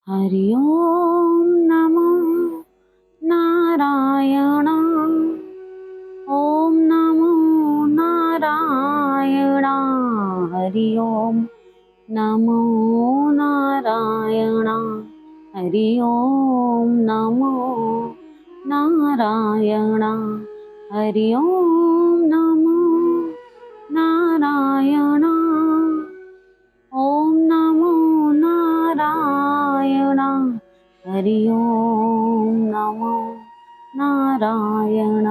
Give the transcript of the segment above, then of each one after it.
हरि ओम नमो नारायण। ओम नमो नारायण। हरि ओम नमो नारायण। हरि ओम नमो नारायण। हरि ओम नमो नारायण। ओम नमो नारायण। हरि ओम नमो नारायण।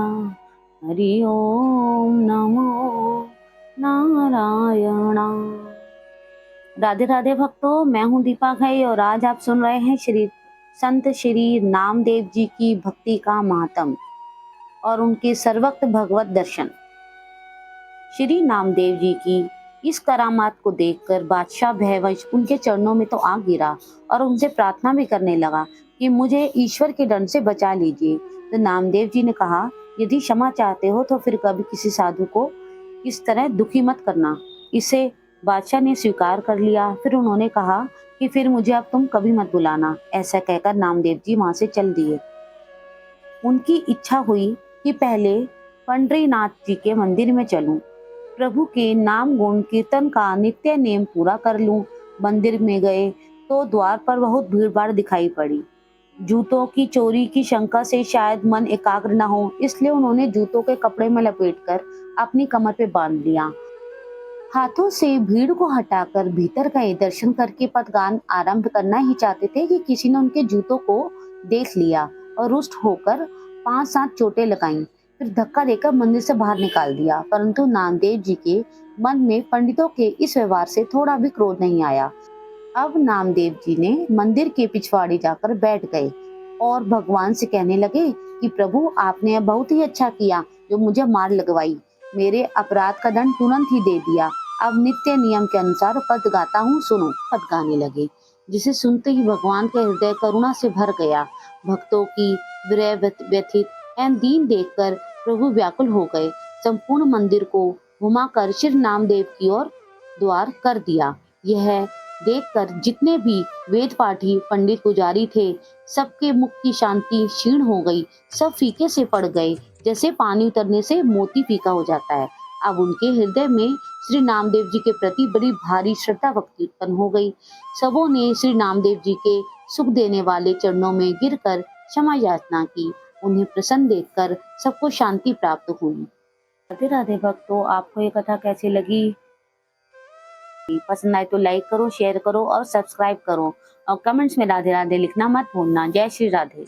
हरि ओम नमो नारायण। राधे राधे भक्तों, मैं हूँ दीपा घई और आज आप सुन रहे हैं संत श्री नामदेव जी की भक्ति का महात्म और उनके सर्वक्त भगवत दर्शन। श्री नामदेव जी की इस करामात को देखकर बादशाह भयवश उनके चरणों में तो आ गिरा और उनसे प्रार्थना भी करने लगा कि मुझे ईश्वर के दंड से बचा लीजिए। तो नामदेव जी ने कहा, यदि क्षमा चाहते हो तो फिर कभी किसी साधु को इस तरह दुखी मत करना। इसे बादशाह ने स्वीकार कर लिया। फिर उन्होंने कहा कि फिर मुझे अब तुम कभी मत बुलाना। ऐसा कहकर नामदेव जी वहां से चल दिए। उनकी इच्छा हुई कि पहले पंडरीनाथ जी के मंदिर में चलूं, प्रभु के नाम गुण कीर्तन का नित्य नेम पूरा कर लूं। मंदिर में गए तो द्वार पर बहुत भीड़ भाड़ दिखाई पड़ी। जूतों की चोरी की शंका से शायद मन एकाग्र न हो, इसलिए उन्होंने जूतों के कपड़े में लपेटकर अपनी कमर पे बांध लिया। हाथों से भीड़ को हटाकर भीतर गए। दर्शन करके पदगान आरंभ करना ही चाहते थे कि किसी ने उनके जूतों को देख लिया और रुष्ट होकर 5-7 चोटें लगाईं। फिर धक्का देकर मंदिर से बाहर निकाल दिया। परंतु नामदेव जी के मन में पंडितों के इस व्यवहार से थोड़ा भी क्रोध नहीं आया। अब नामदेव जी ने मंदिर के पिछवाड़े जाकर बैठ गए और भगवान से कहने लगे कि प्रभु, आपने बहुत ही अच्छा किया जो मुझे मार लगवाई। मेरे अपराध का दंड तुरंत ही दे दिया। अब नित्य नियम के अनुसार पद गाता हूँ, सुनो। पद गाने लगे, जिसे सुनते ही भगवान का हृदय करुणा से भर गया। भक्तों की विरह व्यथित एवं दीन देखकर प्रभु व्याकुल हो गए। संपूर्ण मंदिर को घुमाकर श्री नामदेव की ओर द्वार कर दिया। यह देखकर जितने भी वेद पाठी पंडित पुजारी थे, सबके मुख की शांति क्षीण हो गई। सब फीके से पड़ गए, जैसे पानी उतरने से मोती फीका हो जाता है। अब उनके हृदय में श्री नामदेव जी के प्रति बड़ी भारी श्रद्धा भक्ति उत्पन्न हो गई। सबों ने श्री नामदेव जी के सुख देने वाले चरणों में गिरकर क्षमा याचना की। उन्हें प्रसन्न देखकर सबको शांति प्राप्त हुई। राधे राधे भक्तों, आपको ये कथा कैसी लगी? पसंद आए तो लाइक करो, शेयर करो और सब्सक्राइब करो और कमेंट्स में राधे राधे लिखना मत भूलना। जय श्री राधे।